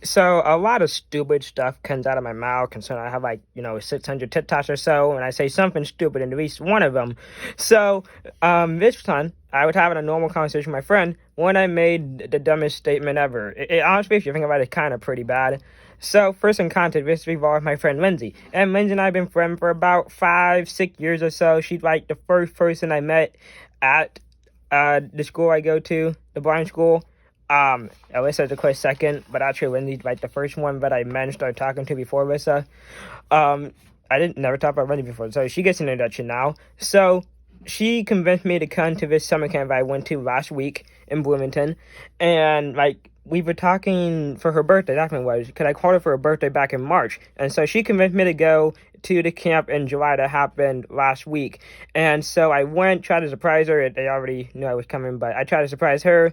So a lot of stupid stuff comes out of my mouth concerning I have like, 600 TikToks or so, and I say something stupid in at least one of them. So, this time, I was having a normal conversation with my friend when I made the dumbest statement ever. Honestly, if you think about it, kind of pretty bad. So, first in context, this involves my friend Lindsay. And Lindsay and I have been friends for about 5, 6 years or so. She's like the first person I met at the school I go to, the blind school. Alyssa's a close second, but actually Lindsay's like the first one that I managed to start talking to before Alyssa. I didn't never talk about Lindsay before, so she gets an introduction now. So she convinced me to come to this summer camp I went to last week in Bloomington, and like we were talking for her birthday. That's when it was, because I called her for her birthday back in March, and so she convinced me to go to the camp in July that happened last week. And so I went, tried to surprise her. They already knew I was coming, but I tried to surprise her.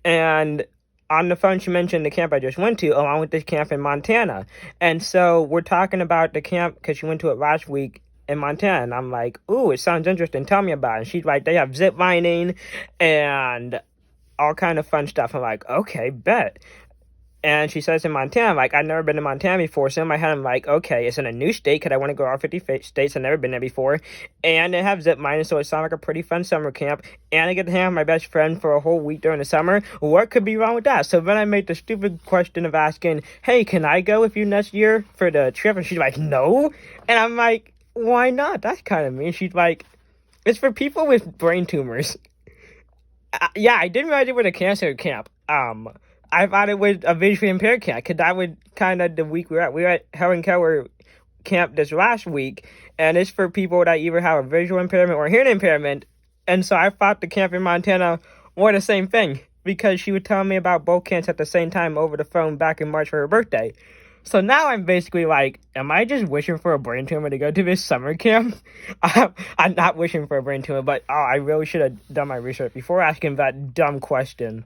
And on the phone, she mentioned the camp I just went to, along with this camp in Montana. And so we're talking about the camp because she went to it last week in Montana. And I'm like, ooh, it sounds interesting. Tell me about it. And she's like, they have zip lining and all kind of fun stuff. I'm like, okay, bet. And she says in Montana, like, I've never been to Montana before. So in my head, I'm like, okay, it's in a new state because I want to go all 50 states. I've never been there before. And they have zip lining, so it sounds like a pretty fun summer camp. And I get to hang out with my best friend for a whole week during the summer. What could be wrong with that? So then I made the stupid question of asking, hey, can I go with you next year for the trip? And she's like, no. And I'm like, why not? That's kind of mean. She's like, it's for people with brain tumors. Yeah, I didn't realize it was a cancer camp. I thought it was a visually impaired camp, because that was kind of the week we were at. We were at Helen Keller camp this last week, and it's for people that either have a visual impairment or hearing impairment. And so I thought the camp in Montana were the same thing, because she would tell me about both camps at the same time over the phone back in March for her birthday. So now I'm basically like, am I just wishing for a brain tumor to go to this summer camp? I'm not wishing for a brain tumor, but I really should have done my research before asking that dumb question.